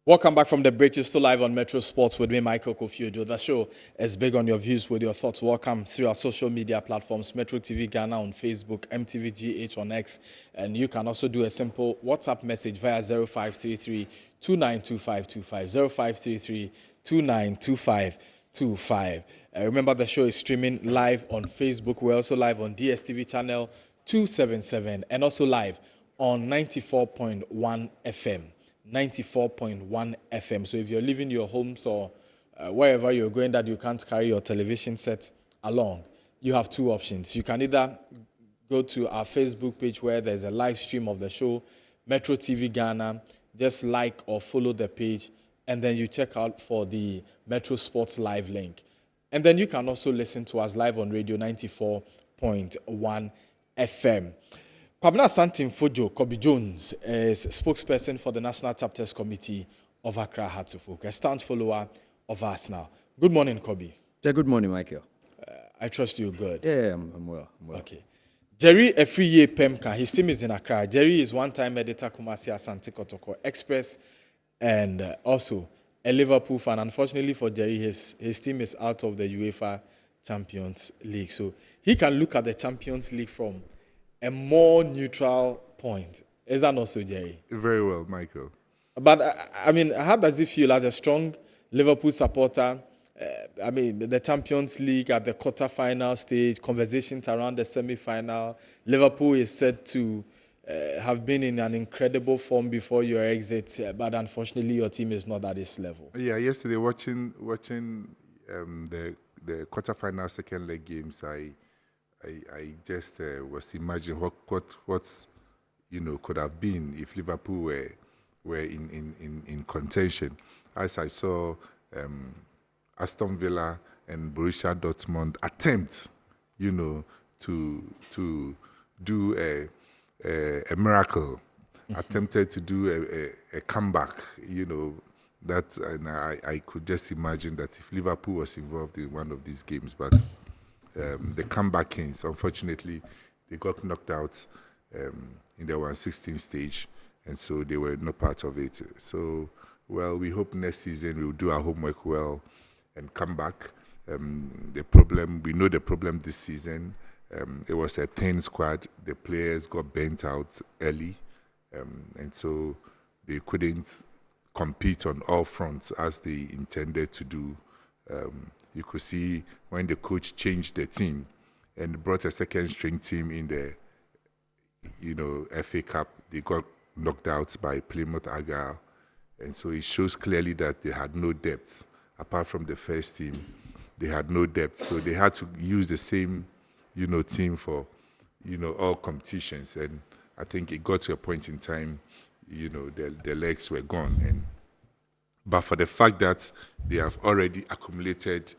Welcome back from the break. You're still live on Metro Sports with me, Michael Kofiodo. The show is big on your views with your thoughts. Welcome through our social media platforms, Metro TV Ghana on Facebook, MTVGH on X, and you can also do a simple WhatsApp message via 0533 292525, 0533 292525. Remember, the show is streaming live on Facebook. We're also live on DSTV channel 277 and also live on 94.1 FM. 94.1 FM. So if you're leaving your homes or wherever you're going that you can't carry your television set along, you have two options. You can either go to our Facebook page where there's a live stream of the show, Metro TV Ghana, just like or follow the page, and then you check out for the Metro Sports Live link. And then you can also listen to us live on radio 94.1 FM. Kwabena Santin Fojo, Kobe Jones, is spokesperson for the National Chapters Committee of Accra Hearts-of-Oak, a staunch follower of Arsenal. Good morning, Kobe. Yeah, good morning, Michael. I trust you're good. Yeah, I'm well. Okay. Jerry Efriye Pemka, his team is in Accra. Jerry is one-time editor, Kumasi Asante Kotoko Express, and also a Liverpool fan. Unfortunately for Jerry, his team is out of the UEFA Champions League. So he can look at the Champions League from a more neutral point. Is that not so, Jerry? Very well, Michael. But, I mean, how does it feel as a strong Liverpool supporter? The Champions League at the quarter-final stage, conversations around the semi-final. Liverpool is said to have been in an incredible form before your exit, but unfortunately your team is not at this level. Yeah, yesterday watching the quarter-final second leg games, I just was imagining what could have been if Liverpool were in contention. As I saw Aston Villa and Borussia Dortmund attempt, to do a miracle, attempted to do a comeback, that, and I could just imagine that if Liverpool was involved in one of these games, but the comeback kings, unfortunately, they got knocked out in the 1/16 stage, and so they were not part of it. So, well, we hope next season we'll do our homework well and come back. We know the problem this season. It was a thin squad. The players got burnt out early, and so they couldn't compete on all fronts as they intended to do. You could see when the coach changed the team and brought a second-string team in the, FA Cup, they got knocked out by Plymouth Argyle. And so it shows clearly that they had no depth. Apart from the first team, they had no depth. So they had to use the same, team for, all competitions. And I think it got to a point in time, the legs were gone. But for the fact that they have already accumulated,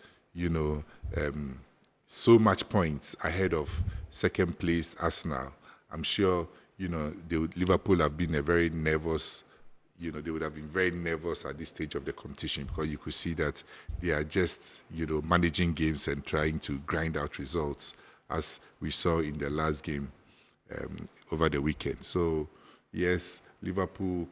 so much points ahead of second place Arsenal, I'm sure, Liverpool have been very nervous. They would have been very nervous at this stage of the competition because you could see that they are just, managing games and trying to grind out results, as we saw in the last game over the weekend. So, yes, Liverpool.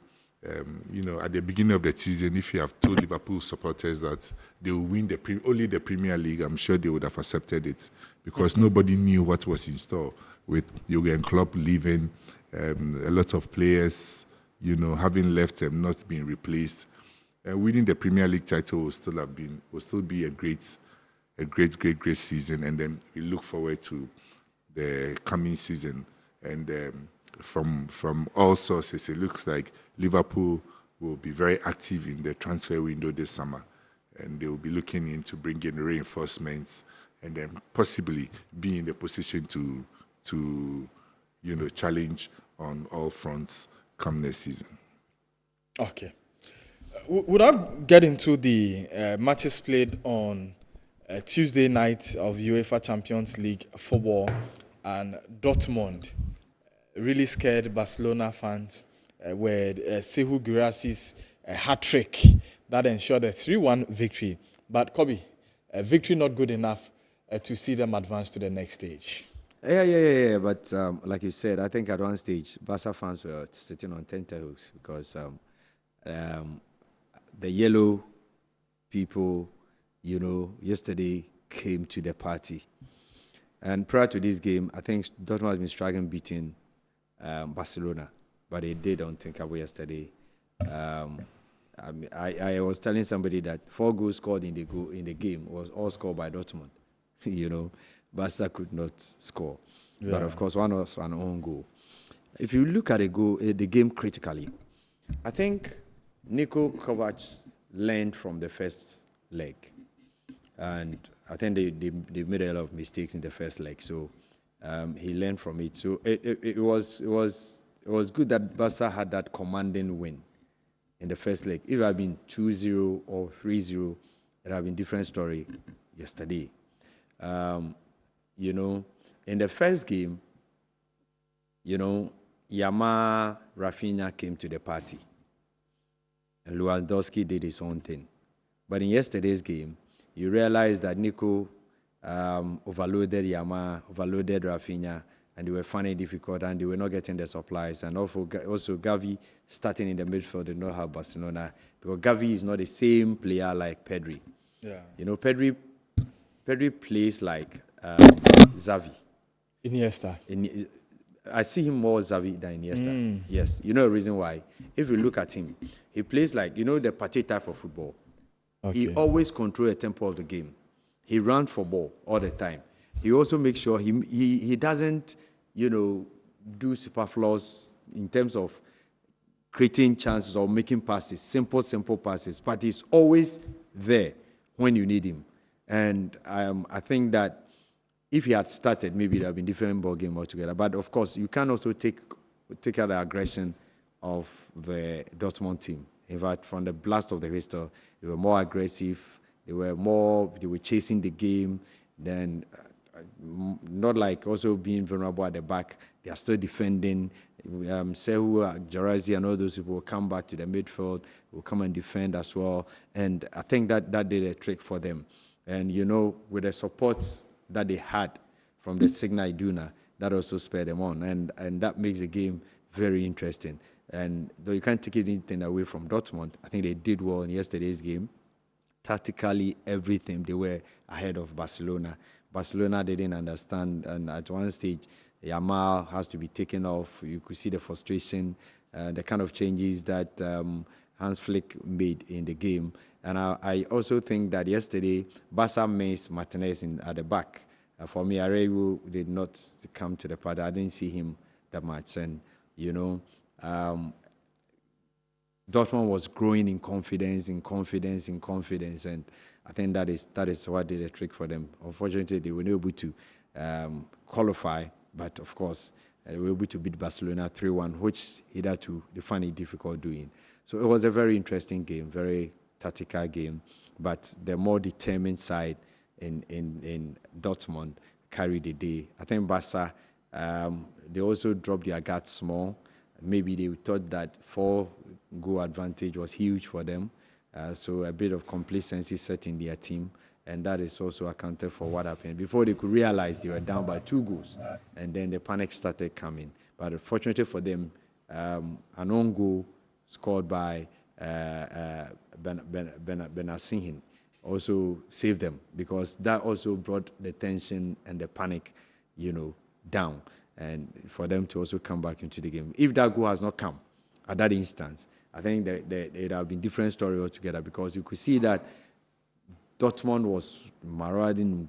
At the beginning of the season, if you have told Liverpool supporters that they will win only the Premier League, I'm sure they would have accepted it because nobody knew what was in store with Jurgen Klopp leaving, a lot of players, having left and not being replaced. Winning the Premier League title will still be a great season, and then we look forward to the coming season. And from all sources, it looks like Liverpool will be very active in the transfer window this summer, and they will be looking into bringing reinforcements and then possibly be in the position to challenge on all fronts come next season. Okay. Without getting into the matches played on Tuesday night of UEFA Champions League football, and Dortmund really scared Barcelona fans with Sehu Guirassi's hat-trick that ensured a 3-1 victory. But Kobe, victory not good enough to see them advance to the next stage. Yeah. But like you said, I think at one stage, Barca fans were sitting on tenterhooks because the yellow people, yesterday came to the party. And prior to this game, I think Dortmund has been struggling beating Barcelona, but they did unthinkable yesterday. I was telling somebody that 4 goals scored in the game was all scored by Dortmund. Barca could not score, but of course one was an own goal. If you look at the game critically, I think Niko Kovac learned from the first leg, and I think they made a lot of mistakes in the first leg. So he learned from it. So it was good that Barca had that commanding win in the first leg. If it had been 2-0 or 3-0, it would have been a different story yesterday. In the first game, Yamal, Rafinha came to the party, and Lewandowski did his own thing. But in yesterday's game, you realize that Nico overloaded Yamal, overloaded Rafinha, and they were finding it difficult, and they were not getting the supplies. And also Gavi starting in the midfield did not have Barcelona, because Gavi is not the same player like Pedri. Yeah. Pedri plays like Xavi. Iniesta. I see him more Xavi than Iniesta. Yes. You know the reason why? If you look at him, he plays like, the Partey type of football. Okay. He always controls the tempo of the game. He runs for ball all the time. He also makes sure he doesn't, do superfluous in terms of creating chances or making passes, simple passes. But he's always there when you need him. And I think that if he had started, maybe it would have been a different ball game altogether. But of course, you can also take out the aggression of the Dortmund team. In fact, from the blast of the whistle, they were more aggressive. They were chasing the game. Then, not like also being vulnerable at the back. They are still defending. Sehu, Jarazi, and all those people will come back to the midfield, will come and defend as well. And I think that did a trick for them. And, with the support that they had from the Signal Iduna, that also spurred them on. And that makes the game very interesting. And though you can't take anything away from Dortmund, I think they did well in yesterday's game. Tactically, everything, they were ahead of Barcelona. Barcelona didn't understand, and at one stage, Yamal has to be taken off. You could see the frustration, the kind of changes that Hans Flick made in the game. And I also think that yesterday, Barca missed Martinez at the back. For me, Areyu did not come to the party. I didn't see him that much. And, Dortmund was growing in confidence. And I think that is what did a trick for them. Unfortunately, they were not able to qualify. But, of course, they were able to beat Barcelona 3-1, which hitherto they find it difficult doing. So it was a very interesting game, very tactical game, but the more determined side in Dortmund carried the day. I think Barca, they also dropped their guard small. Maybe they thought that 4-goal advantage was huge for them, so a bit of complacency set in their team, and that is also accounted for what happened. Before they could realize they were down by 2 goals, and then the panic started coming. But unfortunately for them, an own goal scored by Benassihin also saved them, because that also brought the tension and the panic, down, and for them to also come back into the game. If that goal has not come at that instance, I think that it would have been a different story altogether, because you could see that Dortmund was marauding,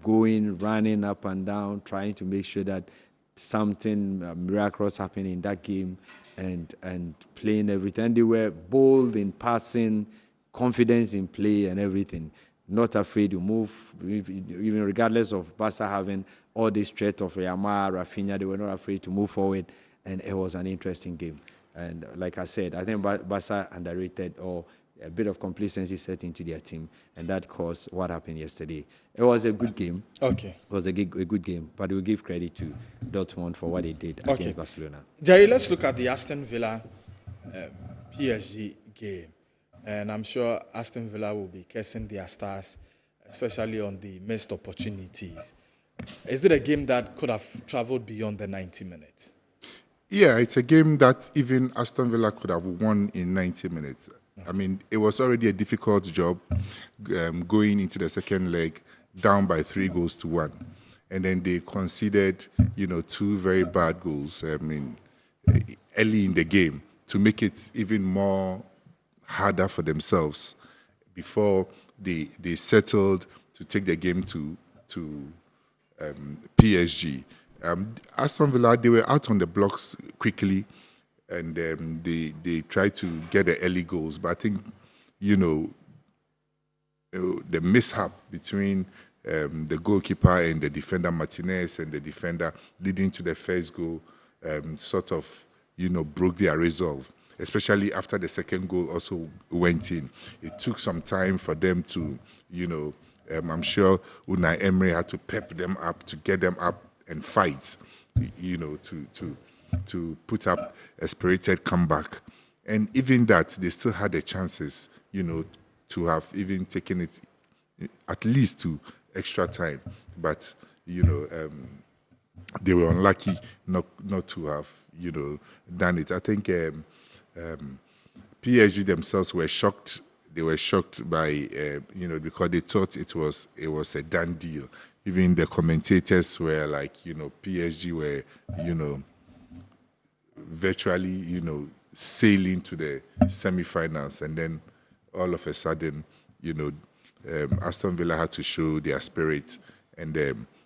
running up and down, trying to make sure that something miraculous happened in that game, and playing everything. They were bold in passing, confidence in play and everything. Not afraid to move, even regardless of Barca having all this threat of Yamal, Rafinha, they were not afraid to move forward, and it was an interesting game. And like I said, I think Barca underrated, or a bit of complacency set into their team, and that caused what happened yesterday. It was a good game. Okay. It was a good game, but we'll give credit to Dortmund for what they did against Barcelona. Jerry, let's look at the Aston Villa PSG game. And I'm sure Aston Villa will be cursing their stars, especially on the missed opportunities. Is it a game that could have traveled beyond the 90 minutes? Yeah, it's a game that even Aston Villa could have won in 90 minutes. I mean, it was already a difficult job going into the second leg down by 3-1. And then they conceded, 2 very bad goals, early in the game to make it even more harder for themselves before they settled to take the game to PSG. Aston Villa, they were out on the blocks quickly, and they tried to get the early goals. But I think, the mishap between the goalkeeper and the defender, Martinez, and the defender leading to the first goal sort of, broke their resolve, especially after the second goal also went in. It took some time for them to, I'm sure Unai Emery had to pep them up, to get them up and fight, to put up a spirited comeback. And even that, they still had the chances, to have even taken it at least to extra time. But, they were unlucky not to have, done it. I think PSG themselves were shocked. They were shocked by, because they thought it was a done deal. Even the commentators were like, PSG were, virtually, sailing to the semi-finals, and then all of a sudden, Aston Villa had to show their spirit, and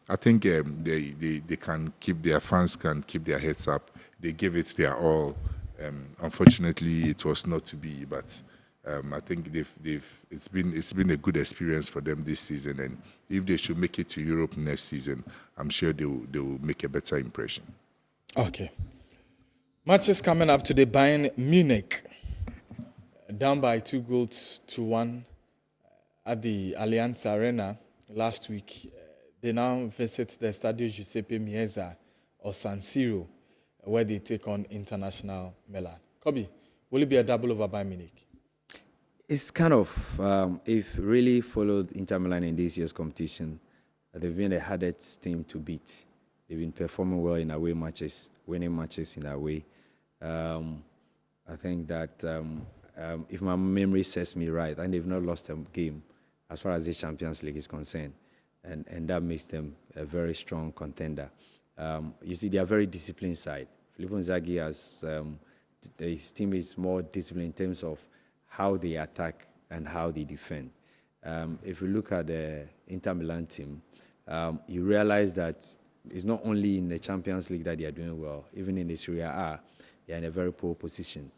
I think they can keep, their fans can keep their heads up. They gave it their all. Unfortunately, it was not to be, but I think it's been a good experience for them this season, and if they should make it to Europe next season, I'm sure they will make a better impression. Okay. Matches coming up today. Bayern Munich down by 2-1 at the Allianz Arena last week. They now visit the Stadio Giuseppe Meazza or San Siro, where they take on International Milan. Kobe, will it be a double over Bayern Munich? It's kind of, if really followed Inter Milan in this year's competition, they've been the hardest team to beat. They've been performing well in away matches, winning matches in away. I think that if my memory serves me right, and they've not lost a game as far as the Champions League is concerned, and that makes them a very strong contender. You see, they are very disciplined side. Filippo Inzaghi has his team is more disciplined in terms of how they attack and how they defend. If you look at the Inter Milan team, you realize that it's not only in the Champions League that they are doing well, even in the Serie A, they are in a very poor position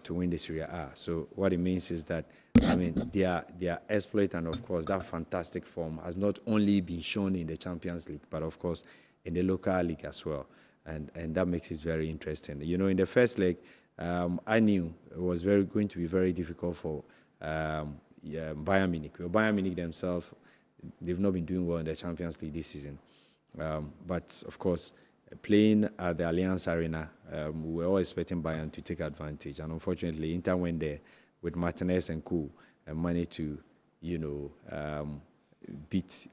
to win the Serie A. So what it means is that, their exploit and, of course, that fantastic form has not only been shown in the Champions League, but, of course, in the local league as well. And that makes it very interesting. In the first leg, I knew it was going to be very difficult for Bayern Munich. Well, Bayern Munich themselves, they've not been doing well in the Champions League this season. But, of course, playing at the Allianz Arena, we were all expecting Bayern to take advantage. And unfortunately, Inter went there with Martinez and co. and managed to, beat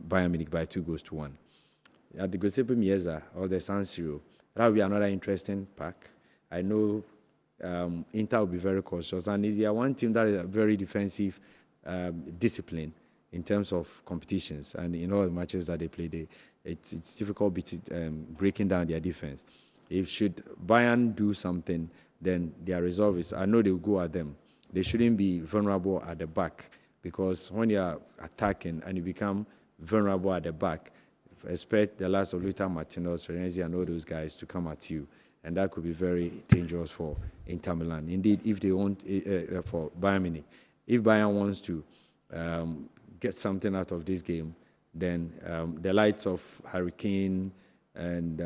Bayern Munich by 2-1. At the Giuseppe Meazza or the San Siro, that will be another interesting pack. I know Inter will be very cautious, and they are one team that is very defensive, discipline in terms of competitions, and in all the matches that they play, it's difficult breaking down their defense. If should Bayern do something, then their resolve is, I know they'll go at them. They shouldn't be vulnerable at the back, because when you are attacking and you become vulnerable at the back, expect the likes of Lautaro Martinez, Florenzi, and all those guys to come at you, and that could be very dangerous for Inter Milan. Indeed, if they want for Bayern Munich, if Bayern wants to get something out of this game, then the likes of Harry Kane and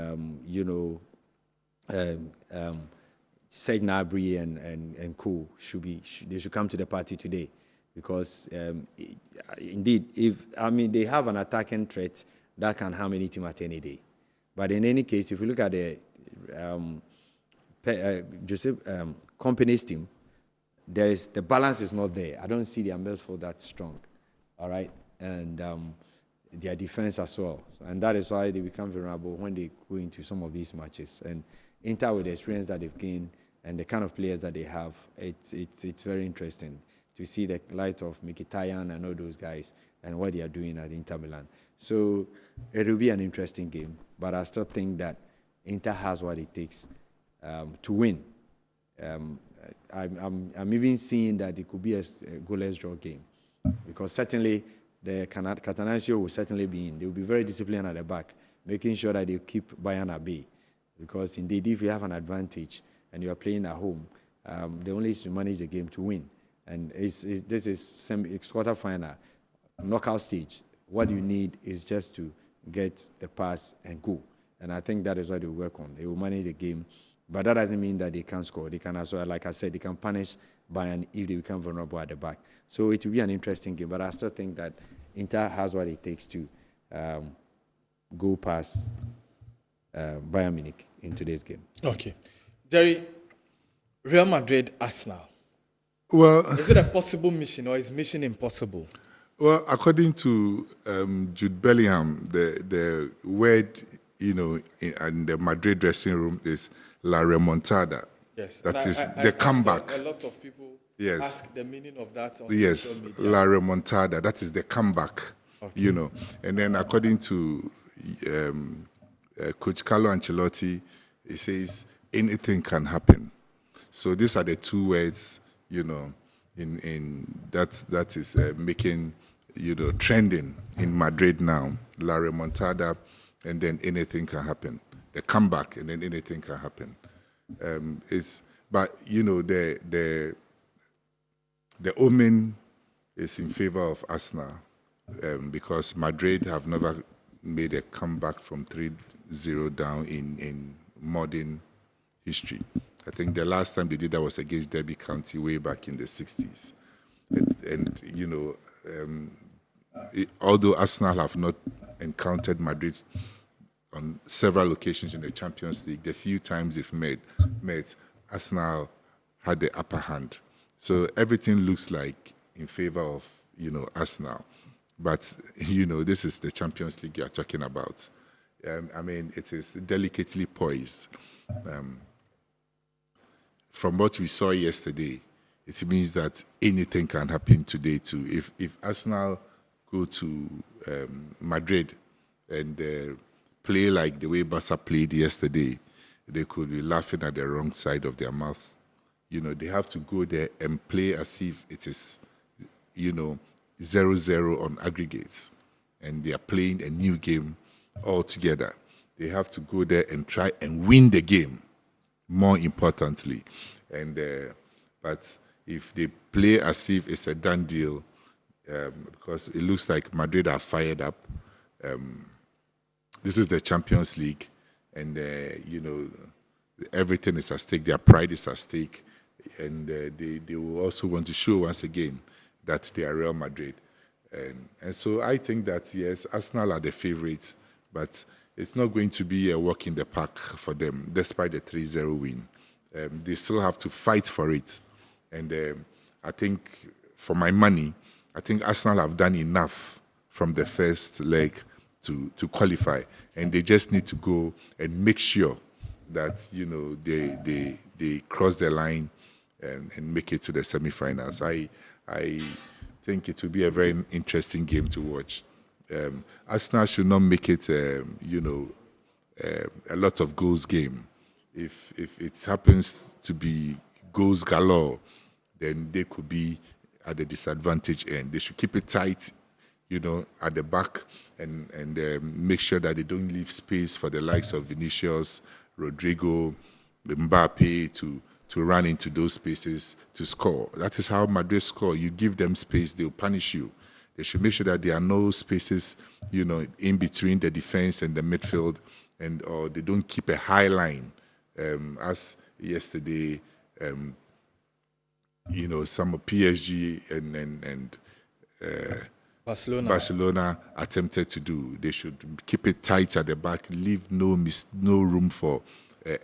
Serge Gnabry and co they should come to the party today, because indeed, they have an attacking threat that can harm any team at any day. But in any case, if you look at the Company's team, the balance is not there. I don't see their midfield that strong, all right, and their defense as well, and that is why they become vulnerable when they go into some of these matches. And Inter, with the experience that they've gained and the kind of players that they have, it's very interesting to see the light of Mkhitaryan and all those guys and what they are doing at Inter Milan. So it will be an interesting game, but I still think that Inter has what it takes to win. I'm even seeing that it could be a goalless draw game, because certainly the Catanaccio will certainly be in. They will be very disciplined at the back, making sure that they keep Bayern at bay. Because indeed, if you have an advantage and you are playing at home, the only is to manage the game to win. And this is quarter-final, knockout stage. What you need is just to get the pass and go. And I think that is what they will work on. They will manage the game. But that doesn't mean that they can't score. They can also, like I said, they can punish Bayern if they become vulnerable at the back. So it will be an interesting game. But I still think that Inter has what it takes to go past Bayern Munich in today's game. Okay. Jerry, Real Madrid, Arsenal. Well, is it a possible mission or is mission impossible? Well, according to Jude Bellingham, the word, in the Madrid dressing room is La Remontada. Yes. That is the comeback. A lot of people ask the meaning of that on social media. La Remontada. That is the comeback, And then according to Coach Carlo Ancelotti, he says anything can happen. So these are the two words, in that is making, trending in Madrid now. La Remontada, and then anything can happen. The comeback, and then anything can happen. The omen is in favor of Arsenal, because Madrid have never made a comeback from 3-0 down in modern history. I think the last time they did that was against Derby County way back in the 60s. Although Arsenal have not encountered Madrid on several occasions in the Champions League, the few times they've met, Arsenal had the upper hand. So everything looks like in favor of, Arsenal. But, this is the Champions League you're talking about. It is delicately poised. From what we saw yesterday, it means that anything can happen today too. If Arsenal go to Madrid and play like the way Barca played yesterday, they could be laughing at the wrong side of their mouth. They have to go there and play as if it is, 0-0 on aggregates, and they are playing a new game altogether. They have to go there and try and win the game, more importantly. But if they play as if it's a done deal, because it looks like Madrid are fired up. This is the Champions League, and everything is at stake. Their pride is at stake, and they will also want to show once again that they are Real Madrid. And so I think that, yes, Arsenal are the favourites, but it's not going to be a walk in the park for them, despite the 3-0 win. They still have to fight for it. And I think, for my money, I think Arsenal have done enough from the first leg to qualify. And they just need to go and make sure that, they cross the line and make it to the semi-finals. I think it will be a very interesting game to watch. Arsenal should not make it, a lot of goals game. If it happens to be goals galore, then they could be at the disadvantage end. They should keep it tight, at the back, and make sure that they don't leave space for the likes of Vinicius, Rodrigo, Mbappe to run into those spaces to score. That is how Madrid score. You give them space, they'll punish you. They should make sure that there are no spaces, in between the defense and the midfield, or they don't keep a high line. As yesterday, some of PSG and Barcelona attempted to do. They should keep it tight at the back, leave no room for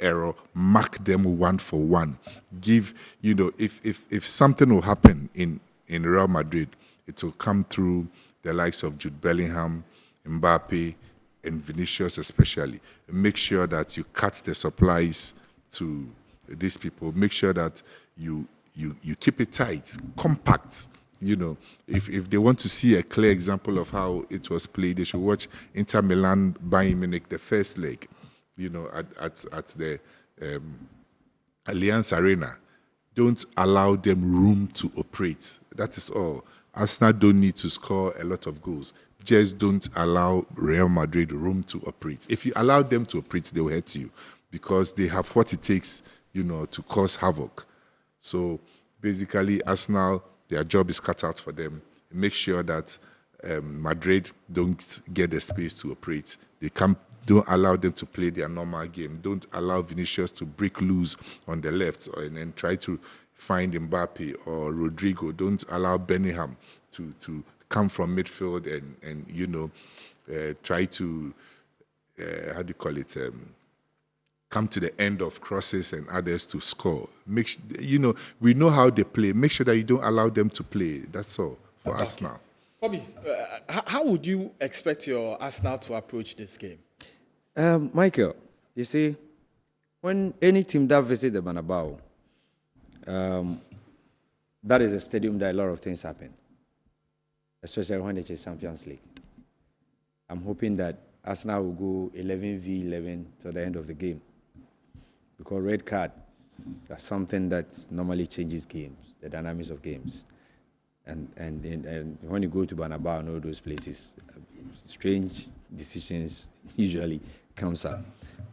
error, mark them one for one. Give, if something will happen in Real Madrid, it will come through the likes of Jude Bellingham, Mbappe, and Vinicius especially. Make sure that you cut the supplies to these people. Make sure that you keep it tight, compact. If they want to see a clear example of how it was played, they should watch Inter Milan Bayern Munich, the first leg, at the Allianz Arena. Don't allow them room to operate. That is all. Arsenal don't need to score a lot of goals. Just don't allow Real Madrid room to operate. If you allow them to operate, they will hurt you because they have what it takes, to cause havoc. So basically, Arsenal, their job is cut out for them. Make sure that Madrid don't get the space to operate. Don't allow them to play their normal game. Don't allow Vinicius to break loose on the left and then try to find Mbappe or Rodrigo. Don't allow Bellingham to come from midfield and try to come to the end of crosses and others to score. We know how they play. Make sure that you don't allow them to play. That's all for Arsenal. Bobby, how would you expect your Arsenal to approach this game? Michael, you see, when any team that visits the Bernabeu, that is a stadium that a lot of things happen, especially when it's a Champions League. I'm hoping that Arsenal will go 11v11 to the end of the game, because red card is something that normally changes games, the dynamics of games. And when you go to Bernabeu and all those places, strange decisions usually comes up.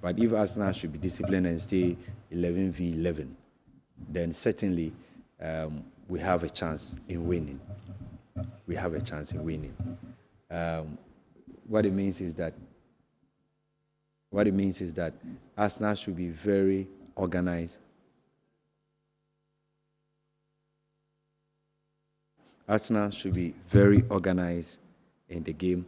But if Arsenal should be disciplined and stay 11v11, then certainly we have a chance in winning. We have a chance in winning. What it means is that Arsenal should be very organized. Arsenal should be very organized in the game.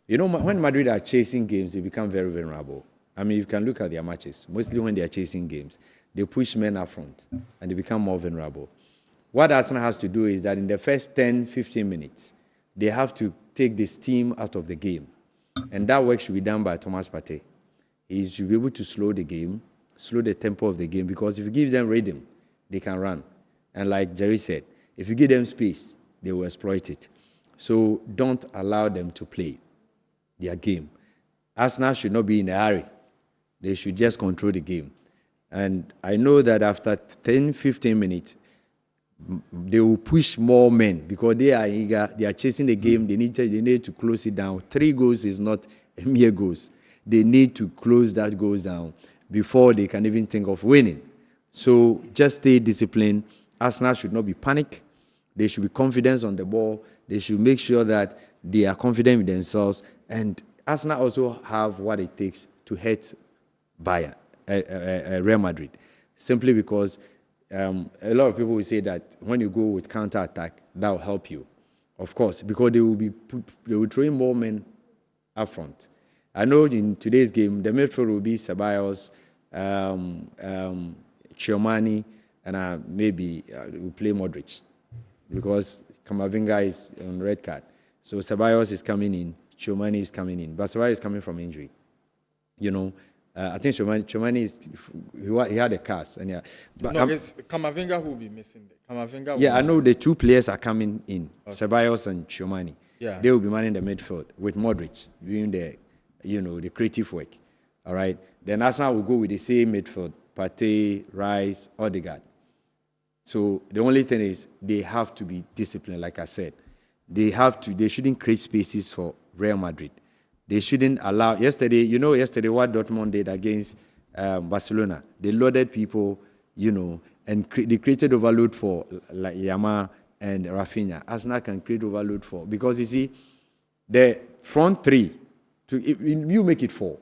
When Madrid are chasing games, they become very vulnerable. I mean, you can look at their matches. Mostly when they are chasing games, they push men up front and they become more vulnerable. What Arsenal has to do is that in the first 10, 15 minutes, they have to take the steam out of the game. And that work should be done by Thomas Partey. He should be able to slow the game, slow the tempo of the game, because if you give them rhythm, they can run. And like Jerry said, if you give them space, they will exploit it. So don't allow them to play their game. Arsenal should not be in a hurry. They should just control the game. And I know that after 10, 15 minutes, they will push more men because they are eager. They are chasing the game. They need to close it down. 3 goals is not a mere goals. They need to close that goals down before they can even think of winning. So just stay disciplined. Arsenal should not be panicked. They should be confident on the ball. They should make sure that they are confident in themselves. And Arsenal also have what it takes to hurt Bayern, Real Madrid, simply because a lot of people will say that when you go with counter-attack, that will help you. Of course, because they will throw in more men up front. I know in today's game, the midfield will be Ceballos, Tchouaméni, and maybe we'll play Modric, because Camavinga is on red card. So Ceballos is coming in, Tchouaméni is coming in, but Ceballos is coming from injury. I think Tchouaméni he had a cast, and but it's Camavinga who will be missing. I know the 2 players are coming in, okay. Ceballos and Tchouaméni. Yeah, they will be manning the midfield with Modric doing the creative work. All right, then Arsenal will go with the same midfield: Partey, Rice, Odegaard. So the only thing is they have to be disciplined, like I said. They shouldn't create spaces for Real Madrid. They shouldn't allow. Yesterday what Dortmund did against Barcelona. They loaded people, and they created overload for like Yamal and Rafinha. Arsenal can create overload for, because you see, the front 3, you make it 4.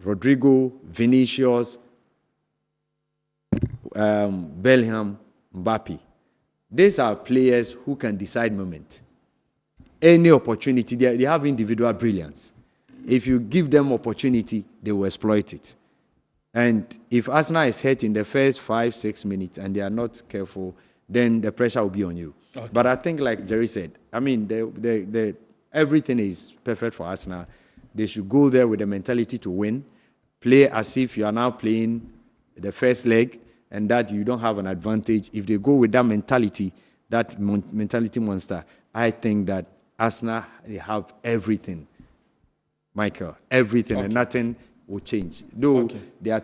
Rodrigo, Vinicius, Bellingham, Mbappe. These are players who can decide moment. Any opportunity, they have individual brilliance. If you give them opportunity, they will exploit it. And if Arsenal is hurt in the first 5-6 minutes and they are not careful, then the pressure will be on you. Okay. But I think, like Jerry said, I mean, everything is perfect for Arsenal. They should go there with the mentality to win, play as if you are now playing the first leg, and that you don't have an advantage. If they go with that mentality, that mentality monster, I think that Arsenal, they have everything, Michael, everything, and nothing will change. Though they are